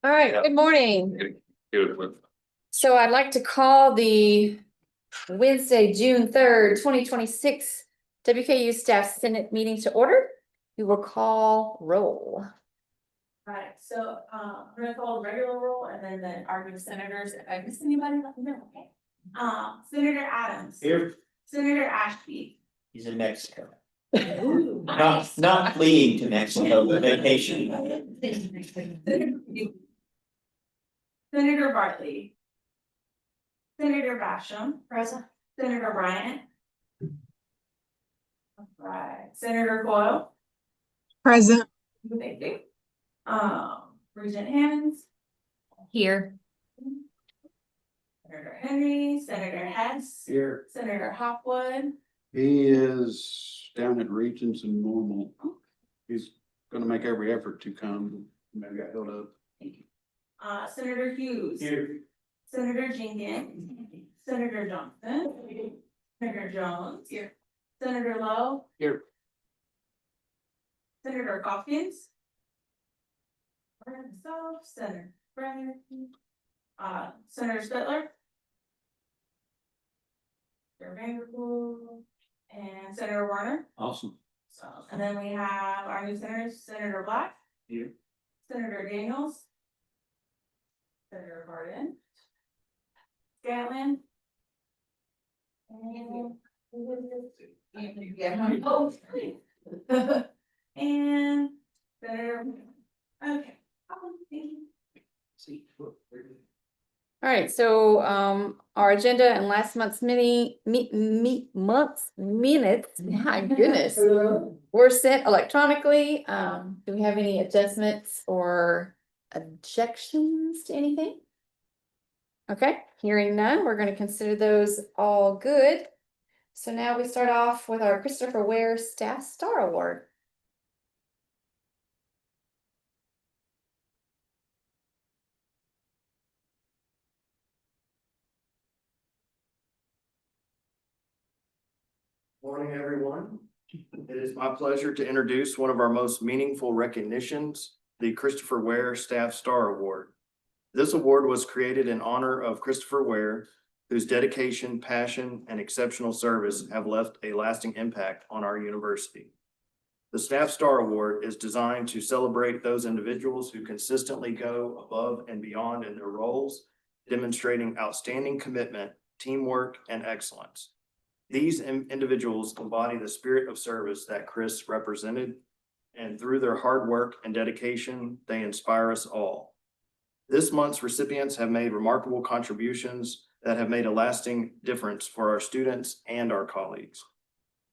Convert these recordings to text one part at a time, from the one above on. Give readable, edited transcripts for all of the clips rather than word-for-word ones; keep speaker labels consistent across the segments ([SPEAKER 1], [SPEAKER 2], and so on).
[SPEAKER 1] All right, good morning. So I'd like to call the Wednesday, June 3rd, 2026 WKU Staff Senate meeting to order. We will call roll.
[SPEAKER 2] Right, so, we're gonna call the regular roll and then our new senators, if I miss anybody, let me know, okay? Senator Adams.
[SPEAKER 3] Here.
[SPEAKER 2] Senator Ashby.
[SPEAKER 3] He's in Mexico.
[SPEAKER 2] Ooh,
[SPEAKER 3] Not fleeing to Mexico, but vacation.
[SPEAKER 2] Senator Bartley. Senator Basham. Present. Senator Bryant. Right, Senator Coyle.
[SPEAKER 4] Present.
[SPEAKER 2] Thank you. Regent Hammonds.
[SPEAKER 1] Here.
[SPEAKER 2] Senator Henry, Senator Hess.
[SPEAKER 5] Here,
[SPEAKER 2] Senator Hopwood.
[SPEAKER 5] he is down at Regions and Normal. He's gonna make every effort to come, maybe got held up.
[SPEAKER 2] Senator Hughes.
[SPEAKER 5] Here.
[SPEAKER 2] Senator Jenkins. Senator Johnson. Senator Jones. Here. Senator Lowe.
[SPEAKER 5] Here.
[SPEAKER 2] Senator Hopkins. Myself, Senator Brennan. Senator Spittler. Senator Vanderpool. And Senator Warner.
[SPEAKER 5] Awesome.
[SPEAKER 2] So, and then we have our new senators, Senator Black.
[SPEAKER 5] Here.
[SPEAKER 2] Senator Daniels. Senator Harden. Scanlon. And Senator. Okay. Thank you.
[SPEAKER 1] All right, so our agenda and last month's minutes, my goodness, were sent electronically. Do we have any adjustments or objections to anything? Okay, hearing none, we're going to consider those all good. So now we start off with our Christopher Ware Staff Star Award.
[SPEAKER 6] Morning, everyone. It is my pleasure to introduce one of our most meaningful recognitions, the Christopher Ware Staff Star Award. This award was created in honor of Christopher Ware, whose dedication, passion, and exceptional service have left a lasting impact on our university. The Staff Star Award is designed to celebrate those individuals who consistently go above and beyond in their roles, demonstrating outstanding commitment, teamwork, and excellence. These individuals embody the spirit of service that Chris represented, and through their hard work and dedication, they inspire us all. This month's recipients have made remarkable contributions that have made a lasting difference for our students and our colleagues.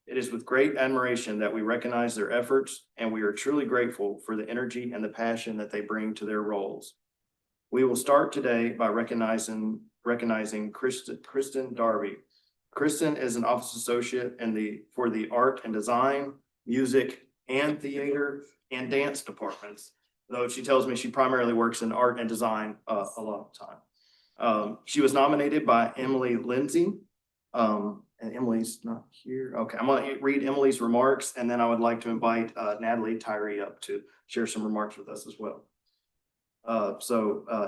[SPEAKER 6] It is with great admiration that we recognize their efforts, and we are truly grateful for the energy and the passion that they bring to their roles. We will start today by recognizing Kristen Darby. Kristen is an office associate for the art and design, music, and theater and dance departments, though she tells me she primarily works in art and design a lot of time. She was nominated by Emily Lindsay, and Emily's not here. Okay, I'm gonna read Emily's remarks, and then I would like to invite Natalie Tyree up to share some remarks with us as well.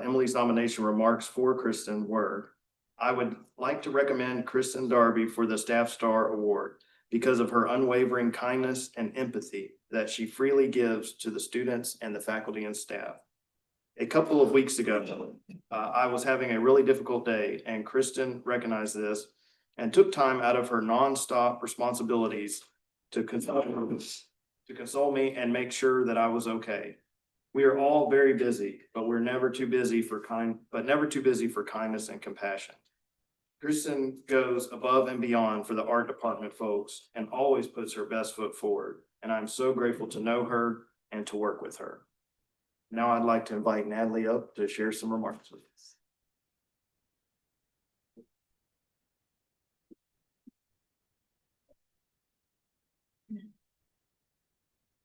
[SPEAKER 6] Emily's nomination remarks for Kristen were: I would like to recommend Kristen Darby for the Staff Star Award because of her unwavering kindness and empathy that she freely gives to the students and the faculty and staff. A couple of weeks ago, I was having a really difficult day, and Kristen recognized this and took time out of her nonstop responsibilities to console me and make sure that I was okay. We are all very busy, but we're never too busy for kindness and compassion. Kristen goes above and beyond for the art department folks and always puts her best foot forward. And I'm so grateful to know her and to work with her. Now I'd like to invite Natalie up to share some remarks with us.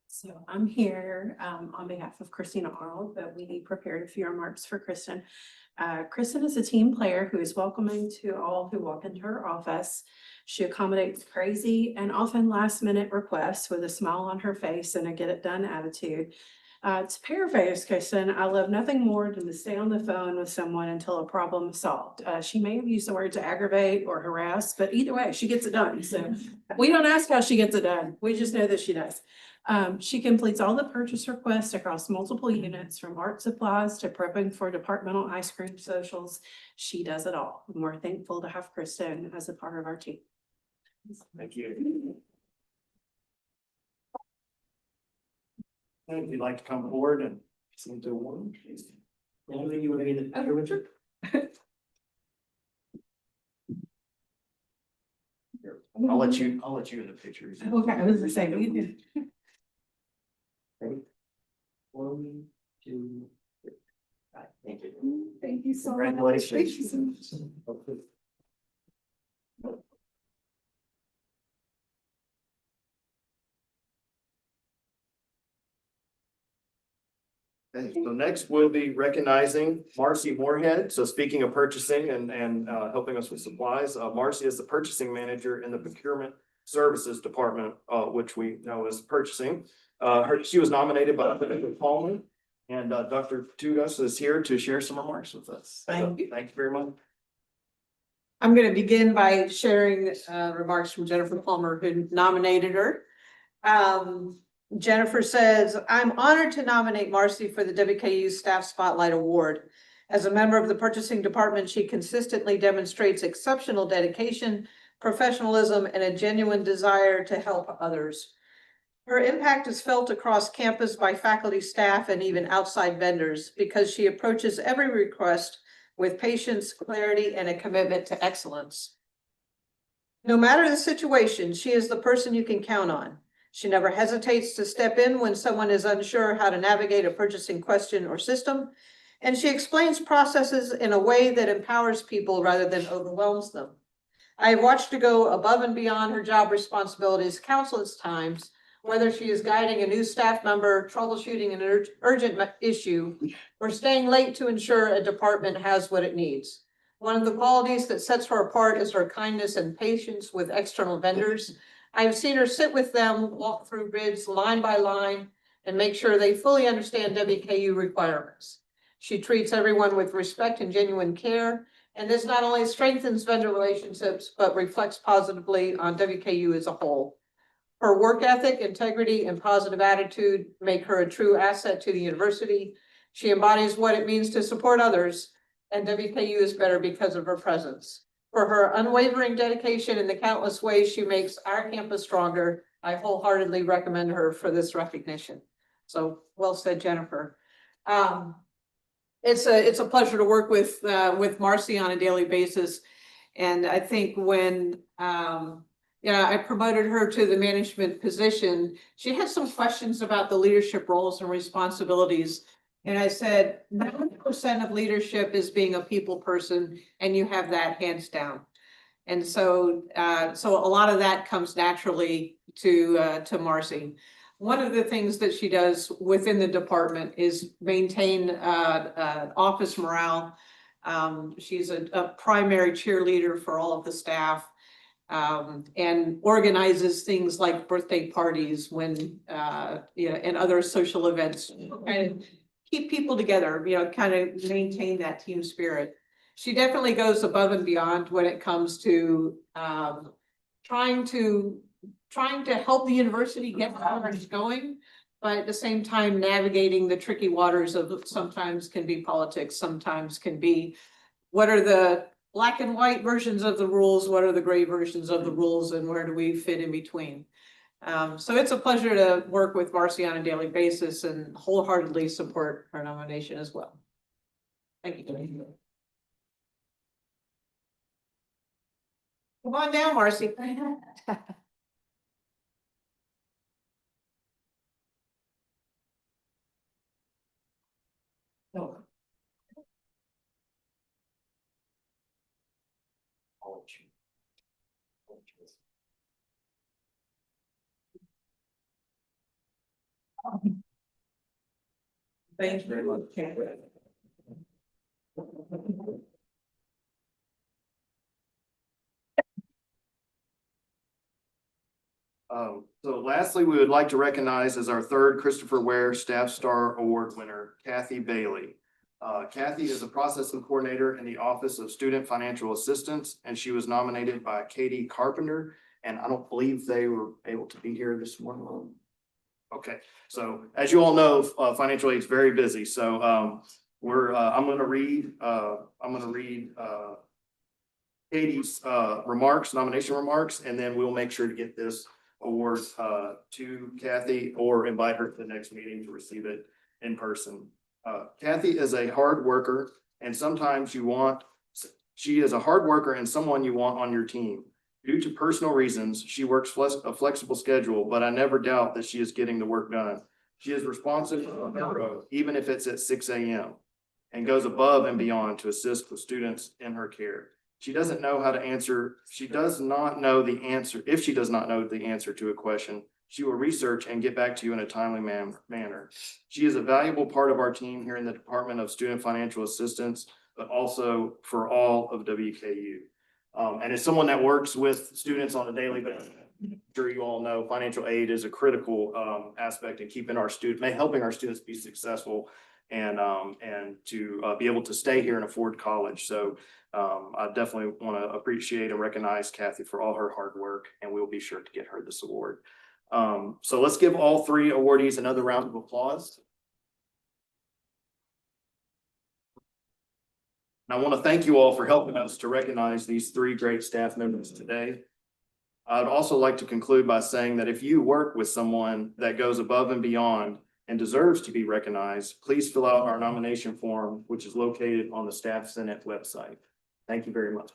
[SPEAKER 4] So I'm here on behalf of Christina Arnold, but we prepared a few remarks for Kristen. Kristen is a team player who is welcoming to all who walk into her office. She accommodates crazy and often last minute requests with a smile on her face and a get it done attitude. To paraphrase Kristen, I love nothing more than to stay on the phone with someone until a problem is solved. She may have used the word to aggravate or harass, but either way, she gets it done. So we don't ask how she gets it done. We just know that she does. She completes all the purchase requests across multiple units, from art supplies to prepping for departmental ice cream socials. She does it all. And we're thankful to have Kristen as a part of our team.
[SPEAKER 6] Thank you. And if you'd like to come forward and present the award, please. Only you would be the picture, Richard. I'll let you in the pictures.
[SPEAKER 4] Okay, I was the same. You did.
[SPEAKER 6] Ready? 1, 2, 3. All right, thank you.
[SPEAKER 4] Thank you so much.
[SPEAKER 6] Congratulations. Okay, so next we'll be recognizing Marcy Moorhead. So speaking of purchasing and helping us with supplies, Marcy is the purchasing manager in the procurement services department, which we know is purchasing. She was nominated by Dr. Coleman, and Dr. Tugas is here to share some remarks with us.
[SPEAKER 7] Thank you.
[SPEAKER 6] Thank you very much.
[SPEAKER 7] I'm going to begin by sharing remarks from Jennifer Palmer, who nominated her. Jennifer says, "I'm honored to nominate Marcy for the WKU Staff Spotlight Award. As a member of the purchasing department, she consistently demonstrates exceptional dedication, professionalism, and a genuine desire to help others. Her impact is felt across campus by faculty, staff, and even outside vendors because she approaches every request with patience, clarity, and a commitment to excellence. No matter the situation, she is the person you can count on. She never hesitates to step in when someone is unsure how to navigate a purchasing question or system, and she explains processes in a way that empowers people rather than overwhelms them. I have watched her go above and beyond her job responsibilities countless times, whether she is guiding a new staff member, troubleshooting an urgent issue, or staying late to ensure a department has what it needs. One of the qualities that sets her apart is her kindness and patience with external vendors. I have seen her sit with them, walk through bids line by line, and make sure they fully understand WKU requirements. She treats everyone with respect and genuine care, and this not only strengthens vendor relationships, but reflects positively on WKU as a whole. Her work ethic, integrity, and positive attitude make her a true asset to the university. She embodies what it means to support others, and WKU is better because of her presence. For her unwavering dedication in the countless ways she makes our campus stronger, I wholeheartedly recommend her for this recognition. So well said, Jennifer. It's a pleasure to work with Marcy on a daily basis. And I think when I promoted her to the management position, she had some questions about the leadership roles and responsibilities. And I said, 90% of leadership is being a people person, and you have that hands down. And so a lot of that comes naturally to Marcy. One of the things that she does within the department is maintain office morale. She's a primary cheerleader for all of the staff, and organizes things like birthday parties when and other social events. And keep people together, kind of maintain that team spirit. She definitely goes above and beyond when it comes to trying to help the university get where it's going, but at the same time navigating the tricky waters of sometimes can be politics, sometimes can be what are the black and white versions of the rules, what are the gray versions of the rules, and where do we fit in between? So it's a pleasure to work with Marcy on a daily basis and wholeheartedly support her nomination as well. Thank you. Come on down, Marcy. No. Thank you very much.
[SPEAKER 6] So lastly, we would like to recognize as our third Christopher Ware Staff Star Award winner, Kathy Bailey. Kathy is a processing coordinator in the Office of Student Financial Assistance, and she was nominated by Katie Carpenter. And I don't believe they were able to be here this morning. Okay, so as you all know, financial aid is very busy, so I'm gonna read Katie's nomination remarks, and then we'll make sure to get this award to Kathy or invite her to the next meeting to receive it in person. Kathy is a hard worker, and she is a hard worker and someone you want on your team. Due to personal reasons, she works a flexible schedule, but I never doubt that she is getting the work done. She is responsive, even if it's at 6 a.m. and goes above and beyond to assist the students in her care. She doesn't know how to answer. She does not know the answer. If she does not know the answer to a question, she will research and get back to you in a timely manner. She is a valuable part of our team here in the Department of Student Financial Assistance, but also for all of WKU. And as someone that works with students on a daily basis, I'm sure you all know financial aid is a critical aspect in helping our students be successful and to be able to stay here and afford college. So I definitely want to appreciate and recognize Kathy for all her hard work, and we'll be sure to get her this award. So let's give all three awardees another round of applause. And I want to thank you all for helping us to recognize these three great staff members today. I'd also like to conclude by saying that if you work with someone that goes above and beyond and deserves to be recognized, please fill out our nomination form, which is located on the Staff Senate website. Thank you very much.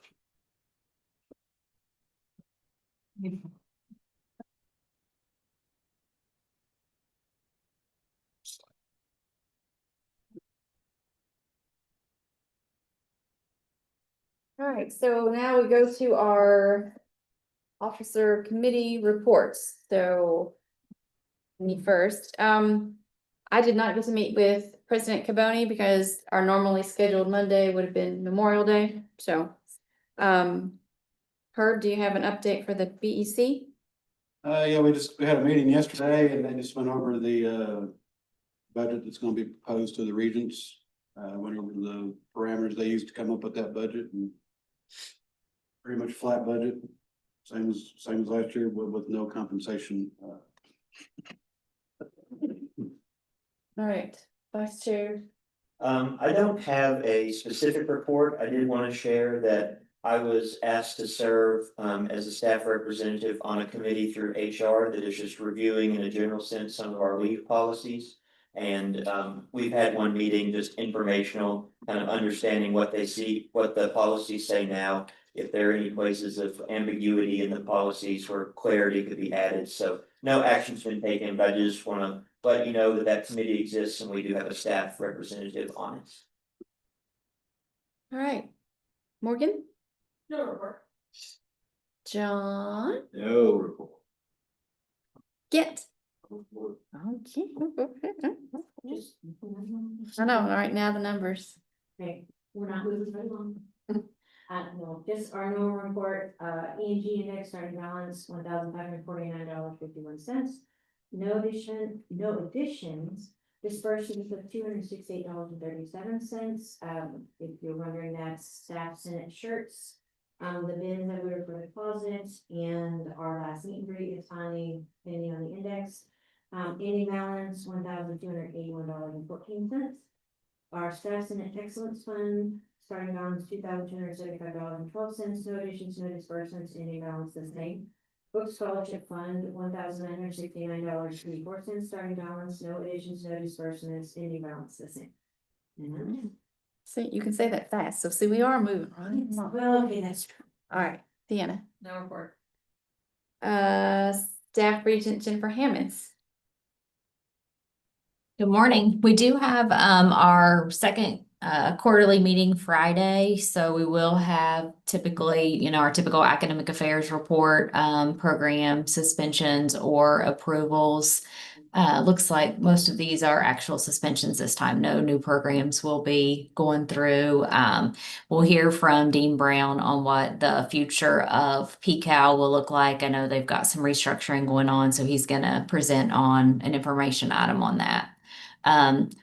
[SPEAKER 1] All right, so now we go to our officer committee reports. So me first, I did not get to meet with President Caboni because our normally scheduled Monday would have been Memorial Day. So, Herb, do you have an update for the BEC?
[SPEAKER 5] Yeah, we had a meeting yesterday and they just went over the budget that's gonna be proposed to the regents. Went over the parameters they used to come up with that budget and pretty much flat budget, same as last year with no compensation.
[SPEAKER 1] All right, Vice Chair.
[SPEAKER 3] I don't have a specific report. I did want to share that I was asked to serve as a staff representative on a committee through HR that is just reviewing in a general sense some of our leave policies. And we've had one meeting, just informational, kind of understanding what the policies say now, if there are any places of ambiguity in the policies where clarity could be added. So no action's been taken, but I just want to let you know that committee exists and we do have a staff representative on it.
[SPEAKER 1] All right, Morgan,
[SPEAKER 2] No report.
[SPEAKER 1] John,
[SPEAKER 5] No report.
[SPEAKER 1] Get. Okay. I know, right now the numbers.
[SPEAKER 8] Okay, we're not moving very long. No, just our normal report, E&G index starting balance, $1,549.51. No additions, disbursements of $268.37. If you're wondering, that's staff Senate shirts. The bins that we were for the closets and our last meet and greet is finally pending on the index. Ending balance, $1,281.14. Our staff Senate excellence fund, starting balance, $2,275.12. No additions, no disbursements, ending balance the same. Book scholarship fund, $1,969.34. Starting balance, no additions, no disbursements, ending balance the same.
[SPEAKER 1] So you can say that fast. So see, we are moving, right?
[SPEAKER 8] Well, okay, that's true.
[SPEAKER 1] All right, Deanna.
[SPEAKER 2] No report.
[SPEAKER 1] Staff Regent Jennifer Hammonds.
[SPEAKER 9] Good morning. We do have our second quarterly meeting Friday, so we will have typically, our typical academic affairs report, program suspensions or approvals. Looks like most of these are actual suspensions this time. No new programs will be going through. We'll hear from Dean Brown on what the future of PCAL will look like. I know they've got some restructuring going on, so he's going to present on an information item on that.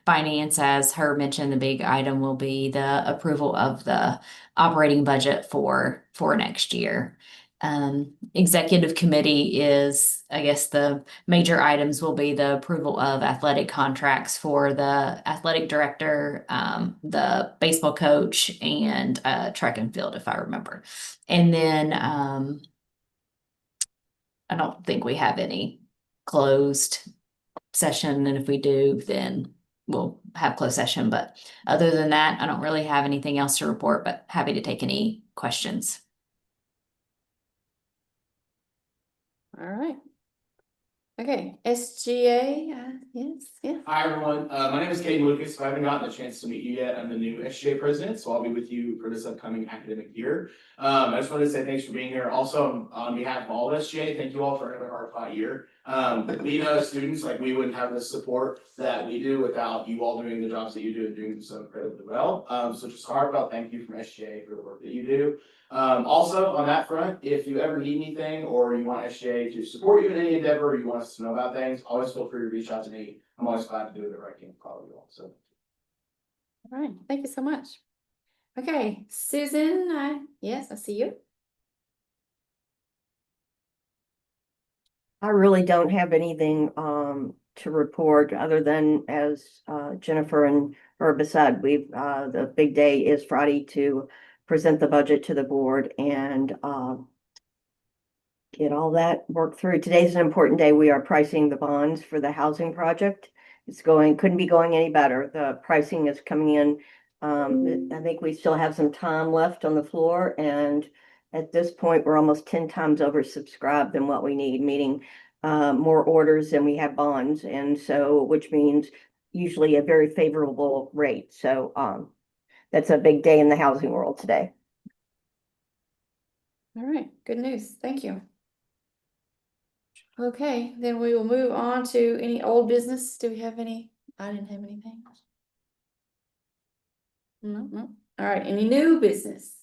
[SPEAKER 9] Finance, as her mentioned, the big item will be the approval of the operating budget for next year. Executive committee is, I guess, the major items will be the approval of athletic contracts for the athletic director, the baseball coach, and track and field, if I remember. And then I don't think we have any closed session, and if we do, then we'll have closed session. But other than that, I don't really have anything else to report, but happy to take any questions.
[SPEAKER 1] All right. Okay, SGA, yes, yeah.
[SPEAKER 10] Hi, everyone. My name is Caden Lucas. I haven't gotten a chance to meet you yet. I'm the new SGA president, so I'll be with you for this upcoming academic year. I just wanted to say thanks for being here. Also, on behalf of all of SGA, thank you all for another hard-fought year. We know students, like, we wouldn't have the support that we do without you all doing the jobs that you do and doing so incredibly well. So just a heartfelt thank you from SGA for the work that you do. Also, on that front, if you ever need anything or you want SGA to support you in any endeavor, or you want us to know about things, always feel free to reach out to me. I'm always glad to do it if I can call you all. So,
[SPEAKER 1] All right, thank you so much. Okay, Susan, yes, I see you.
[SPEAKER 11] I really don't have anything to report other than, as Jennifer and Herb said, the big day is Friday to present the budget to the board and get all that worked through. Today's an important day. We are pricing the bonds for the housing project. Couldn't be going any better. The pricing is coming in. I think we still have some time left on the floor, and at this point, we're almost 10 times oversubscribed than what we need, meaning more orders than we have bonds, and so, which means usually a very favorable rate. So that's a big day in the housing world today.
[SPEAKER 1] All right, good news, thank you. Okay, then we will move on to any old business. Do we have any? I didn't have anything. No, no. All right, any new business?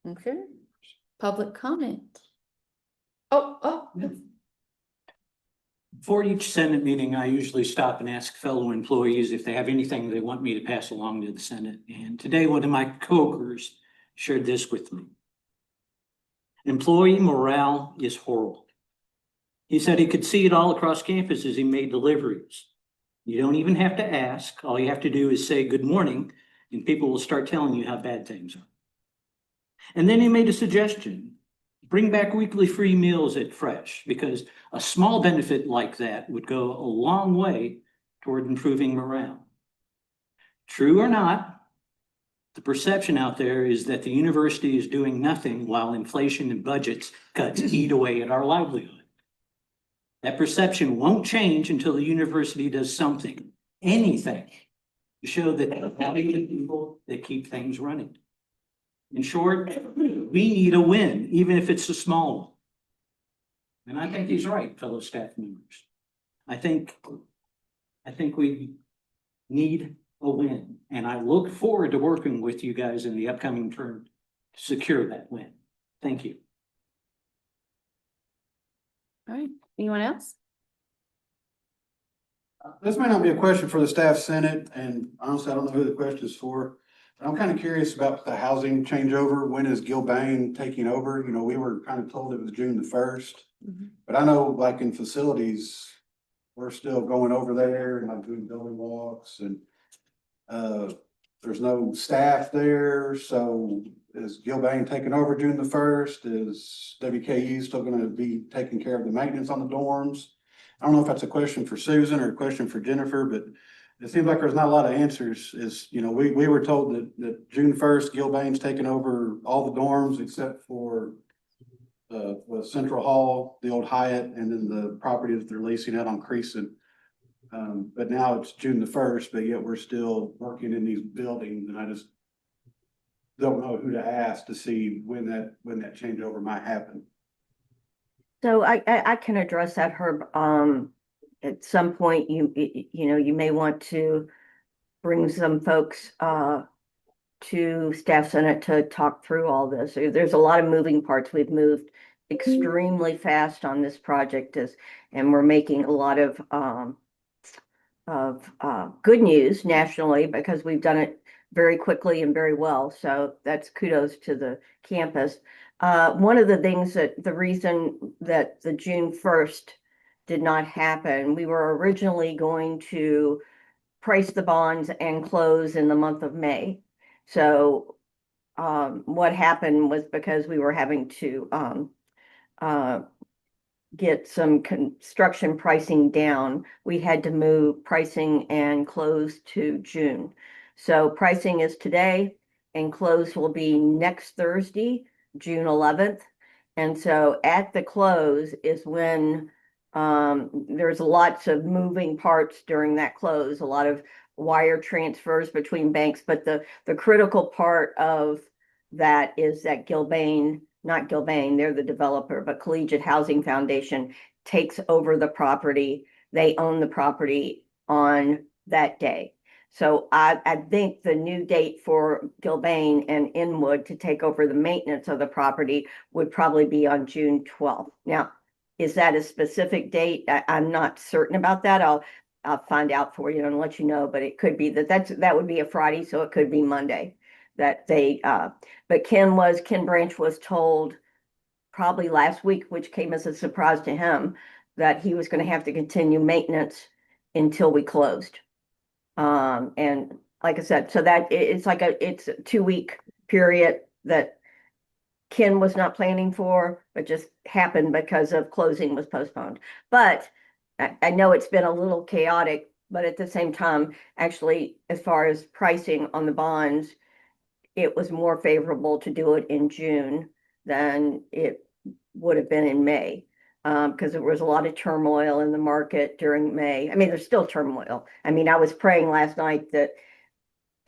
[SPEAKER 1] Okay, public comment. Oh.
[SPEAKER 12] For each Senate meeting, I usually stop and ask fellow employees if they have anything they want me to pass along to the Senate. And today, one of my coworkers shared this with me. Employee morale is horrible. He said he could see it all across campus as he made deliveries. You don't even have to ask. All you have to do is say good morning, and people will start telling you how bad things are. And then he made a suggestion. Bring back weekly free meals at Fresh, because a small benefit like that would go a long way toward improving morale. True or not, the perception out there is that the university is doing nothing while inflation and budgets cuts eat away at our livelihood. That perception won't change until the university does something, anything, to show that they're having the people that keep things running. In short, we need a win, even if it's a small one. And I think he's right, fellow staff members. I think we need a win, and I look forward to working with you guys in the upcoming term to secure that win. Thank you.
[SPEAKER 1] All right, anyone else?
[SPEAKER 5] This may not be a question for the staff senate, and honestly, I don't know who the question is for. But I'm kind of curious about the housing changeover. When is Gilbane taking over? You know, we were kind of told it was June the 1st. But I know, like, in facilities, we're still going over there and like doing building walks, and there's no staff there. So is Gilbane taking over June the 1st? Is WKU still going to be taking care of the maintenance on the dorms? I don't know if that's a question for Susan or a question for Jennifer, but it seems like there's not a lot of answers. We were told that June 1st, Gilbane's taking over all the dorms except for Central Hall, the old Hyatt, and then the property that they're leasing out on Crescent. But now it's June the 1st, but yet we're still working in these buildings, and I just don't know who to ask to see when that changeover might happen.
[SPEAKER 11] So I can address that, Herb. At some point, you know, you may want to bring some folks, to staff senate to talk through all this. There's a lot of moving parts. We've moved extremely fast on this project and we're making a lot of good news nationally because we've done it very quickly and very well. So that's kudos to the campus. One of the things the reason that the June 1st did not happen, we were originally going to price the bonds and close in the month of May. So what happened was because we were having to uh, get some construction pricing down, we had to move pricing and close to June. So pricing is today and close will be next Thursday, June 11th. And so at the close is when there's lots of moving parts during that close, a lot of wire transfers between banks, but the critical part of that is that not Gilbane, they're the developer, but Collegiate Housing Foundation takes over the property. They own the property on that day. So I think the new date for Gilbane and Inwood to take over the maintenance of the property would probably be on June 12th. Now, is that a specific date? I'm not certain about that. I'll find out for you and let you know, but it could be that would be a Friday, so it could be Monday that but Ken Branch was told probably last week, which came as a surprise to him, that he was going to have to continue maintenance until we closed. And like I said, so that it's a 2-week period that Ken was not planning for, but just happened because of closing was postponed. But I know it's been a little chaotic, but at the same time, actually, as far as pricing on the bonds, it was more favorable to do it in June than it would have been in May. Because there was a lot of turmoil in the market during May. I mean, there's still turmoil. I mean, I was praying last night that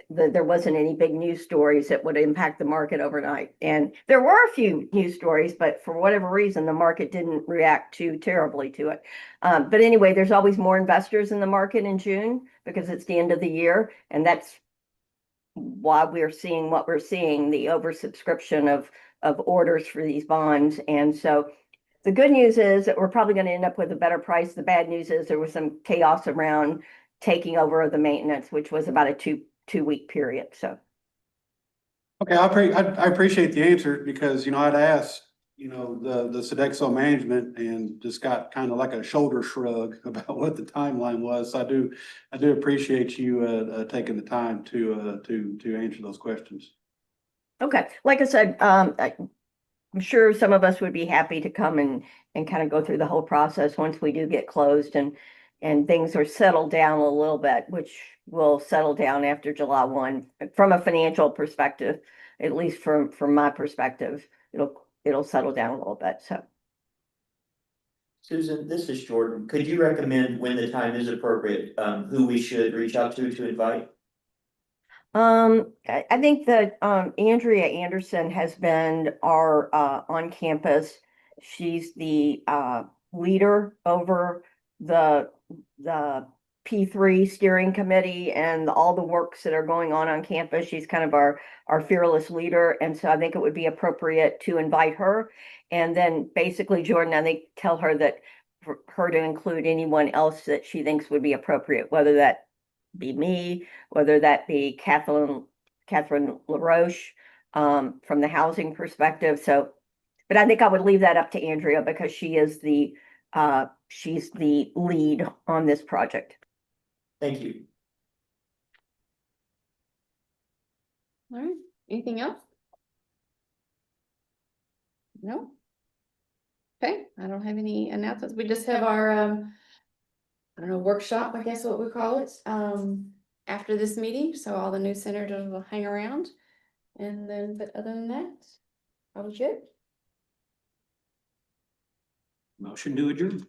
[SPEAKER 11] there wasn't any big news stories that would impact the market overnight. And there were a few news stories, but for whatever reason, the market didn't react too terribly to it. But anyway, there's always more investors in the market in June because it's the end of the year. And that's why we're seeing what we're seeing, the oversubscription of orders for these bonds. And so the good news is that we're probably going to end up with a better price. The bad news is there was some chaos around taking over of the maintenance, which was about a two-week period. So.
[SPEAKER 5] Okay, I appreciate the answer because, you know, I'd asked, you know, the Sodexo management and just got kind of like a shoulder shrug about what the timeline was. So I do appreciate you taking the time to answer those questions.
[SPEAKER 11] Okay, like I said, I'm sure some of us would be happy to come and kind of go through the whole process once we do get closed and things are settled down a little bit, which will settle down after July 1 from a financial perspective, at least from my perspective, it'll settle down a little bit. So.
[SPEAKER 3] Susan, this is Jordan. Could you recommend when the time is appropriate, who we should reach out to invite?
[SPEAKER 11] I think that Andrea Anderson has been our on campus. She's the leader over the P3 steering committee and all the works that are going on campus. She's kind of our fearless leader, and so I think it would be appropriate to invite her. And then basically, Jordan, I think tell her that for her to include anyone else that she thinks would be appropriate, whether that be me, whether that be Catherine LaRoche from the housing perspective. So, but I think I would leave that up to Andrea because she's the lead on this project.
[SPEAKER 3] Thank you.
[SPEAKER 1] All right, anything else? No? Okay, I don't have any announcements. We just have our, I don't know, workshop, I guess what we call it, after this meeting. So all the new senators will hang around. And then, but other than that, that was it.
[SPEAKER 12] Motion to adjourn.